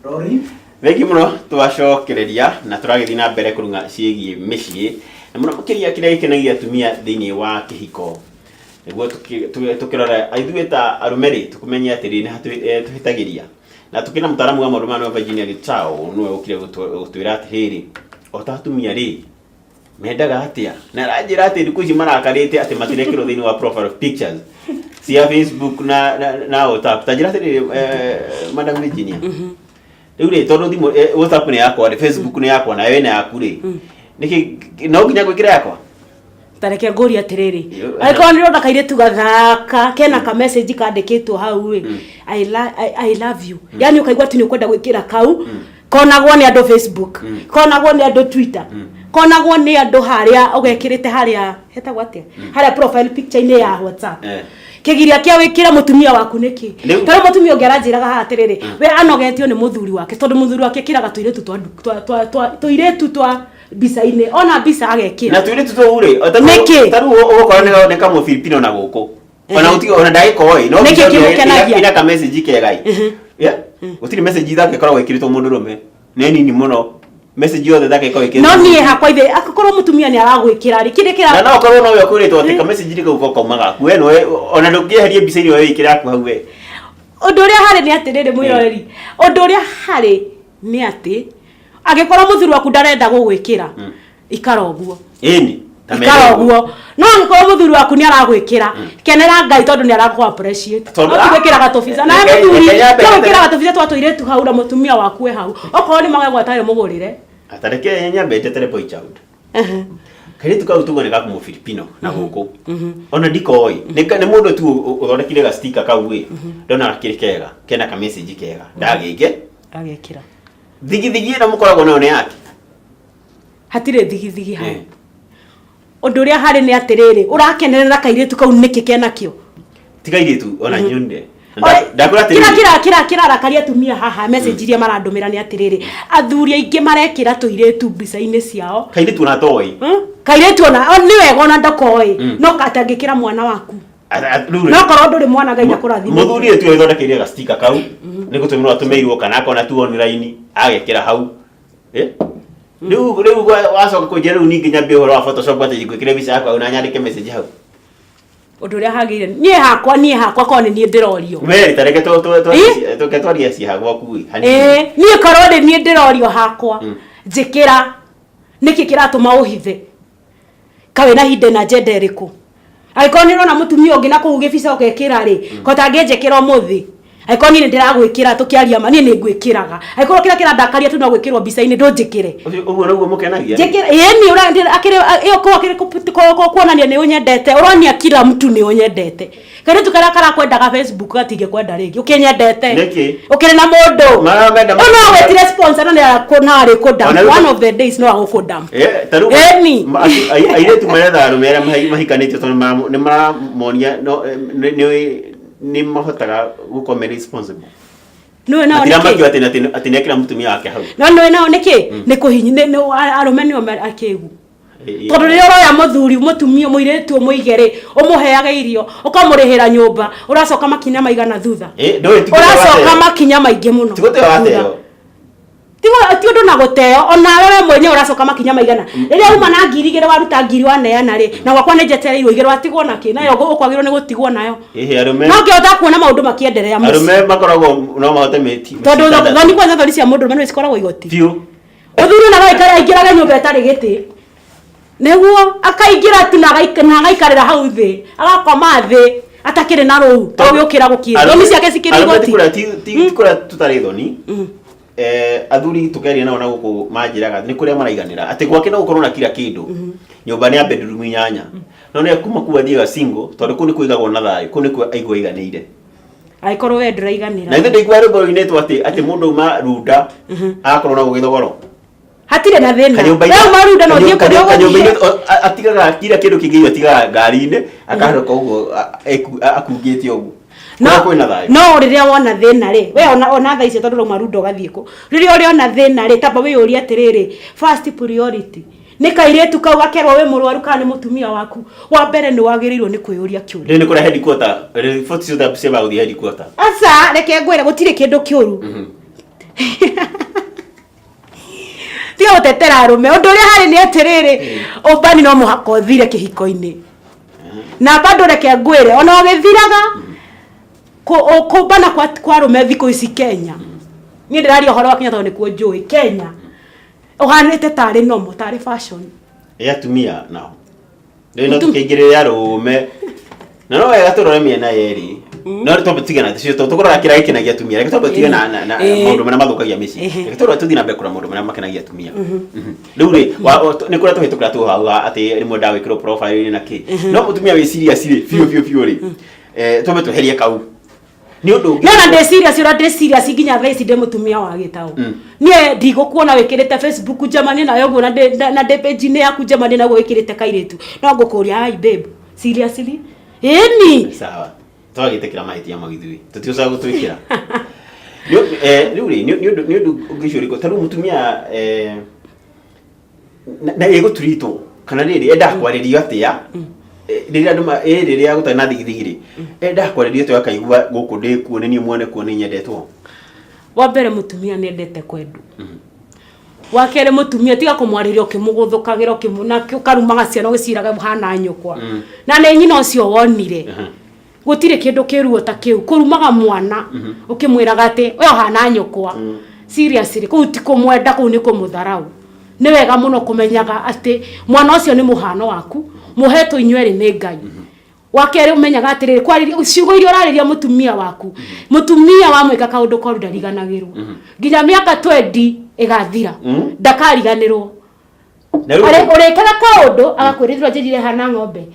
Rori Vegi muno twacokereria na turagithi na mbere kurunga ciĩgie mĩciĩ na muno makiria kĩrĩa gĩkenagia atumia thĩinĩ wa kĩhiko nĩguo tukirora aithuĩ ta arũme tukumenya atĩrĩ nĩ tuhĩtagĩria na tukina mtaaramu wa maũndũ ma Virginia Gitau nĩwe ũkire gũtwĩra atĩrĩrĩ o ta atumia mendaga atĩa na aranjĩra atĩ thikũ ici marakarĩte atĩ matirekĩrwo thĩinĩ wa profile pictures cia Facebook na WhatsApp. Tanjĩra atĩrĩrĩ Madam Virginia rĩu rĩ tondũ thimũ WhatsApp nĩ yakwa rĩ Facebook nĩ yakwa na wewe nĩ yaku rĩ nĩkĩ no nginya gwĩkĩra yakwa tareke ngũria atĩrĩrĩ angĩkorwo nĩ ũrona kairĩtu gathaka kena ka message kandĩkĩtwo hau rĩ I love you yani ũkaigua atĩ nĩ ũkwenda gwĩkĩra kau konagwo nĩ andũ Facebook konagwo nĩ andũ Twitter konagwo nĩ andũ harĩa ũgekĩrĩte harĩa hetagwo atĩa harĩa profile picture inĩ ya WhatsApp kigiria kia wikira mutumia waku niki tara mutumia ungeranjiraga ha atiriri we anogetio ni muthuri wake tondu muthuri wake kiraga tuiretu tuiretu twa bica-ini ona bica agekira na tuiretu twa ure taru ukora ne kama Filipino na guku ona uti ona ndaikoi no ina ka message kegai ya utiri message thake korwo ikiritwo mundu rume neni ni muno message yothe thake ko ikira no nie hakwa ithe akakorwo mutumia ni aragwikira ri kire kira na no korwo no we kuritwo ati ka message riko kaumaga ku we no ona ndungiherie bica-ini we ikira ku hau we undu uria hari ni atiriri mwiroreri undu uria hari ni ati agikorwo muthuri waku ndarenda gugwikira ikaroguo ini ikaroguo no ngorwo muthuri waku ni aragwikira kenera Ngai tondu ni aragu appreciate gwikira gatobica na muthuri gwikira gatobica twatuiretu hau na mutumia waku we hau okorwo ni magegwa tayo mugurire atareke nyambe tetere boy child kari tukau tugone ka mu Filipino na guku ona ndikoi ni mundu tu uthondekire ga sticker kau we ndona kirikega kena ka message kega ndagige agekira thigi na mukoragwo nayo ni yake hatire thigi ha undu uria hari ni atiriri urakenerera kairitu kau niki kenakio tigairitu ona nyunde ndakura kira rakaria tumia haha message iria marandumira ni atiriri athuri aingi marekira tuiretu bica-ini ciao kairitu na toi kairitu ona ni wega ona ndakoi no katangikira mwana waku no korwo nduri mwana Ngai akurathime muthuri tu ithondekeire ga sticker kau ni gutumirwo atumeirwo kana akona tu online agekira hau riu wacoka kunjira riu ningi nyambe uhoro wa Photoshop ati gwikire bica yakwa na nyandike message hau undu uria hagire nie hakwa kone nie ndirorio we tareke tuketwaria ci hagwa kui nie korwo nie ndirorio hakwa njikira niki kiratuma uhithe kawe na hinde na jenda iriku aikoni rona mutumia ungi na kuuge bica ukekira ri kotange njikira muthi aikoni ni ndiragwikira tukiaria ma ni ngwikiraga aikoro kira ndakaria tu na gwikirwo bica-ini ndunjikire uguo naguo mukenagia njikira ni ura akire iyo ko kuonania ni unyendete urania kila mtu ni unyendete kare tukara kwendaga Facebook atige kwenda ringi ukinyendete ukire na mundu no wetire sponsor ni akonari kodam one of the days no agokodam taru aire tu maretha arumera mahikanite to ni maramonia no ni mahotaga gukomera responsible no na ati nekira mutumia wake hau no na niki ni kuhinyi arume ni akegu tondu ri oroya muthuri mutumia muiretu muigere umuheaga irio ukamurihira nyumba uracoka makinya maigana thutha uracoka makinya maingi muno tigote wateo ti undu na guteo ona wewe mwenye uracoka makinya maigana riria uma na ngiri igere waruta ngiri waneana ri na gwakwa njetereirwo igere watigwo naki nayo ukwagirwo ni gutigwo nayo arume no ngihota kuona maundu makiendelea muci arume makoragwo no mahote meti tondu thoni kwa thoni cia mundu no cikoragwo igoti fiu uthuri na gaikara aingiraga nyumba etari giti neguo akaingira tu na gaikarira hau thi agakoma thi atakire na ruu ogukira gukira thoni ciake cikiri igoti tikura tutari thoni athuri tukeria nao na guku manjiraga ni kuria maraiganira ati gwake no gukorwo na kila kindu nyumba ni ya bedroom 8 no ne kuma kuwa thiga single tondu ku ni kuigagwo na thayo ku ni ku aigwa iganire aikorwo we nduraiganira na ithe ndikwa rwimbo ine tu ati mundu ma runda akorwo na gugithogoro hatire na thina wewe marunda no thie kurio atigaga kila kindu kingi atigaga ngari-ini akaharoka uguo akungite uguo no riria wona thina ri we ona thaici tondu rauma rundo gathie ku riria uri ona thina ri tamba we uri atiriri first priority ni kairetu kau gakerwo we murwaru kana ni mutumia waku wa mbere ni wagirirwo ni kwiyuria kiuri ni kura headquarter report cio da sema uthi headquarter asa reke ngwire gutire kindu kiuru Tiga gutetera arume undu uria hari ni atiriri ubani no muhaka uthire kihiko-ini na bado reke ngwire ona ugithiraga kubana kwa arume thiku ici Kenya ni ndiraria horo wa Kenya tondu nikuo njui Kenya uhanite tari nomo tari fashion atumia nao no tukingirira arume na no wega turore miena yeri no tutigana cio tukorora kira gikinagia atumia reke tutigana na maundu mena mathukagia mici reke turore tuthina mbere kura maundu mena makenagia atumia riu ri ni kura tuhitukira tu hau ati rimwe ndawe kiro profile na ki no mutumia we serious ri fiu ri tumbe tuherie kau ni undu no na de serious nginya thaa ici de mutumia wa gitao nie ndigũkuona wikirite Facebook jamani na yoguo na de page ni yaku jamani na wikirite kairitu no ngukuria ai babe seriously eni sawa twagitekira mahitia magithui tutiosa gutwikira ni undu ungicuriko taru mutumia na yego turito kana riri enda kwaririo atia riri andu riri agutana na thigithigiri enda kwaririo to akaigua guku ndi kuoneni muone kuone nyendetwo wa mbere mutumia ni endete kwendu wa kere mutumia tiga kumwariria ukimuguthukagira ukimuna ukarumaga ciana ugiciraga hana nyukwa na ne nyina ucio wonire gutire kindu kiruo ta kiu kurumaga mwana ukimwiraga ati uyo hana nyukwa seriously ku ti kumwenda ku ni kumutharau ni wega muno kumenyaga ati mwana ucio ni muhano waku muheto inyweri ni Ngai wa kere umenyaga atiriri kwariria ciugo irio rariria mutumia waku mutumia wa mwika kaundu koru ndariganagirwo nginya miaka 20 igathira ndakariganirwo urekaga kaundu agakwirithwa njirire hana ng'ombe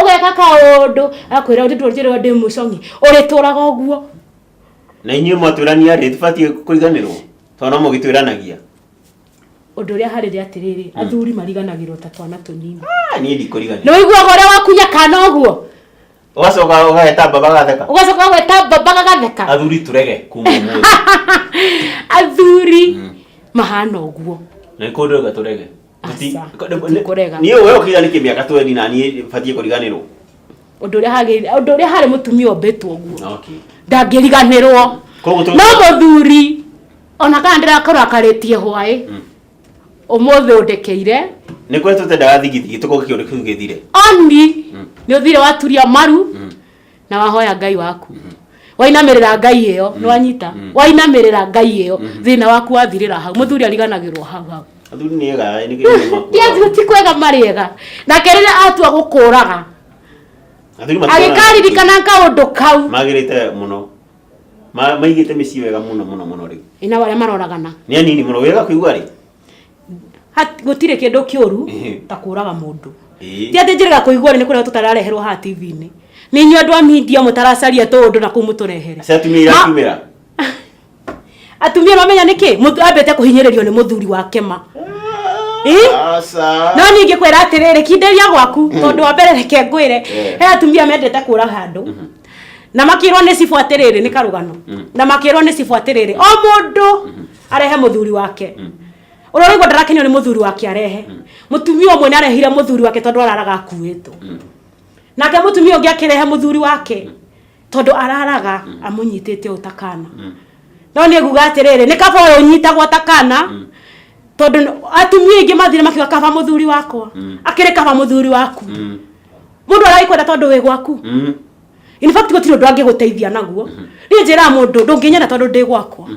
ugeka kaundu agakwira ndi njirire ndi mucongi urituraga uguo na inyu mwatwirania ri tibatie kuriganirwo tona mugitwiranagia undu ria hari ri atiriri athuri mariganagirwo ta twana tunyini ni ndikurigania no igua gore wakunya kana uguo ugacoka ugaheta baba gatheka athuri turege kuma mu athuri mahana uguo na ikondo gaturege ni wewe ukigani kimiaka 20 na ni fatie kuriganirwo undu ria hari mutumia obetwo uguo okay ndangiriganirwo no muthuri ona kana ndirakora akaritie hwai umuthi undekeire ni kwe tutendaga thigithigi tuko kiundu kiu githire oni ni uthire waturia maru na wahoya Ngai waku wainamirira Ngai iyo ni wanyita wainamirira Ngai iyo thina waku wathirira hau muthuri ariganagirwo hau athuri ni ega ni kirimo ya ti kwega mariega na kerira atua gukuraga agikaririkana kaundu kau magirite muno maigite micii wega muno ri ina wale maroragana ni anini muno wega kuigwa ri gutire kindu kiuru ta kuraga mundu ti ati njiraga kuigwa ni kuria tutarareherwo ha TV-ini ni nyu andu a media mutaracaria tundu na kumuturehere atumia atumira atumia no menya niki ambete kuhinyiririo ni muthuri wake ma asa no ningi kwira atiriri kinderia gwaku tondu wa mbere reke ngwire he atumia mendete kuraga andu na makirwo ni cifuatiriri ni karugano na makirwo ni cifuatiriri o mundu arehe muthuri wake urorigwa ndarakenio ni muthuri wake arehe mutumia umwe narehire muthuri wake tondu araraga akuitwo nake mutumia ungi akirehe muthuri wake tondu araraga amunyitite utakana no ni nguga atiriri ni kaba uyu unyitagwo takana tondu atumia ingi mathire makiwa kaba muthuri wakwa akire kaba muthuri waku mundu araikwenda tondu wi gwaku in fact gutiro ndwangi guteithia naguo ni njira mundu ndunginyenda tondu ndi gwakwa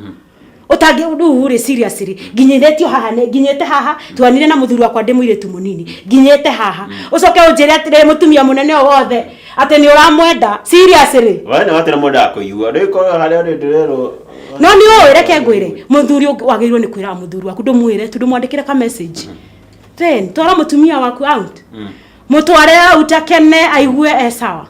utangi uri seriously nginyetio haha nginyete haha twanire na muthuri wakwa ndimwire tu munini nginyete haha ucoke unjire atire mutumia munene wothe ati ni uramwenda seriously wana watira mundu akuigua ndiko haria ndirero no ni o reke ngwire muthuri wagirwo ni kwira muthuri waku ndumwire tu ndumwandikire ka message then twara mutumia waku out mutware out akene aigue sawa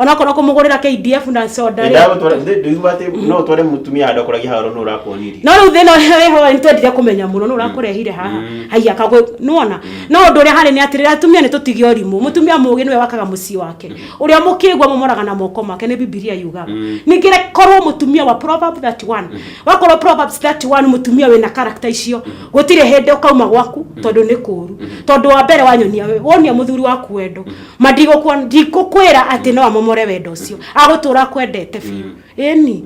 ona kono kumugurira KDF na soda ndago twara ndiguate no tware mutumia handokoragia haro no urakoniri no ru thino weho ntwendire kumenya muno no urakurehire haha haiya kagwe nuona no undu ri hari ni atirira atumia ni tutige orimu mutumia mugi niwe wakaga muci wake uria mukigwa mumoraga na moko make ni Biblia yugaga ningire korwo mutumia wa Proverbs 31 wakorwo Proverbs 31 mutumia wina character icio gutire hende ukauma gwaku tondu ni kuru tondu wa mbere wanyonia we wonia muthuri waku wendo mandigo kwa ndikukwira ati no amomore wendo ucio agutura kwendete biu eni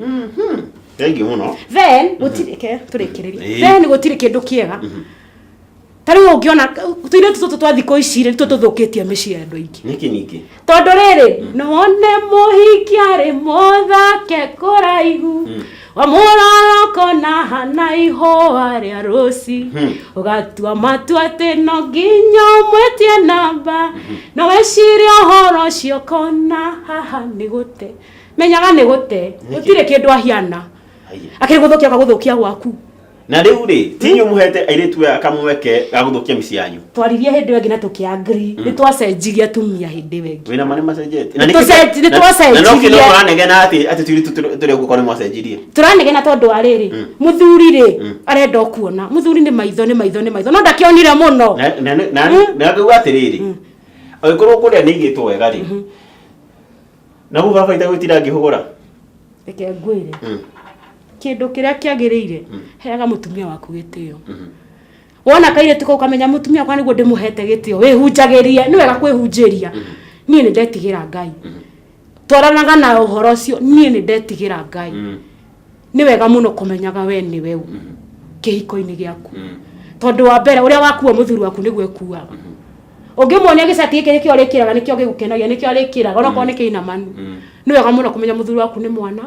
thank you muno then gutirike turekereria then gutire kindu kiega tari ungiona tuire tutu twa thiko ici ri tututhukitie micii andu ingi niki tondu riri none muhiki ari muthake kuraihu wamuroroko na hana ihoa ria ruci ugatua matua ati no nginya umwetie namba no weciria uhoro ucio kona haha ni gute menyaga ni gute gutire kindu ahiana akiriguthukia kaguthukia gwaku na riu ri tinyu muhete airetu akamweke aguthukia micii yanyu twaririe hindi wengi na tukiangri ni twacenjiria tumia hindi wengi wina mane macenjete na twacenjiria turanegena ati turi turi gukora mwacenjirie turanegena tondu ariri muthuri ri arenda kuona muthuri ni maitho no ndakionire muno na ngauga atiriri oikorwo kuria ni igitwo wega ri na bu baba ita gwitira ngihugura reke ngwire kindu kiria kiagirire heaga mutumia waku gitio wona kaire tuko kamenya mutumia kwa niguo ndimuhete gitio wihunjagirie ni wega kwihunjiria nie ni ndetigira Ngai twaranaga na uhoro ucio nie ni ndetigira Ngai ni wega muno kumenyaga we ni we kihiko-ini giaku tondu wa mbere uria wakuwa muthuri waku niguo ekuaga ungimuonia gicati giki nikio rikiraga nikio gigukenagia nikio rikiraga ona ko nikina manu ni wega muno kumenya muthuri waku ni mwana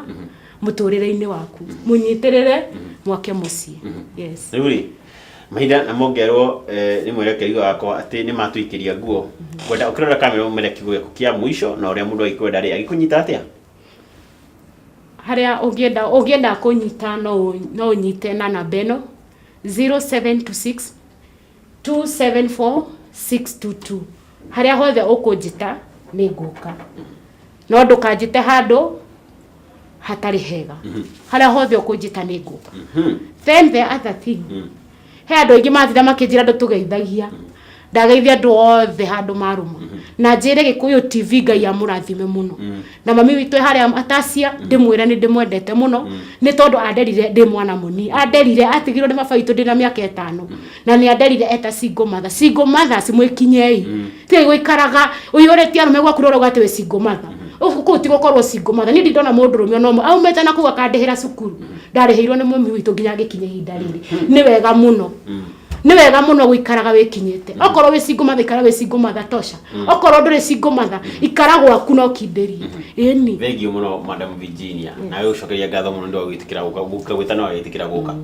muturire-ini waku munyitirire mwake mucii yes riuri mahinda na mongerwo ni mwerekeri wakwa ati ni matuikiria nguo kwenda ukirora kamera umere kigo kia mwisho na uria mundu aikwenda ri agikunyita atia haria ungienda kunyita no unyite na namba eno 0726 274 622 haria hothe ukunjita ni nguka no ndukanjite handu hatari hega haria hothe ukunjita ni nguka then the other thing he andu aingi mathira makinjira ndu tugeithagia ndageithia andu othe handu maruma na njire Gikuyu TV Ngai amurathime muno na mami witu haria atacia ndimwira ni ndimwendete muno ni tondu anderire ndi mwana muni anderire atigirwo ni mabaitu ndina miaka 5 na ni anderire eta single mother simwikinyei ti guikaraga uyuretie arume gwaku roro gati we single mother uku ti gukorwo single mother ni ndona mundu rumio no aumete na kuga kandihira cukuru ndarihirwo ni mami witu nginya gikinye ihinda riri ni wega muno ni wega muno guikaraga wikinyete okorwo wi single mother ikara wi single mother tosha okorwo nduri single mother ikara gwaku no kinderie eni thank you muno Madam Virginia na we ucokeria ngatho muno ndio witikira guka gwitana wa witikira guka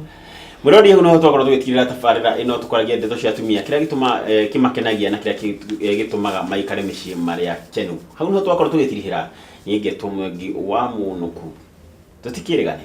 murodi huno ho twakorwo tugikirira tafarira ino tukoragia ndeto cia atumia kiria gituma kimakenagia na kiria gitumaga maikare micii maria kenu hau no twakorwo tugitirihira nyinge tumwengi wa munuku tutikirigane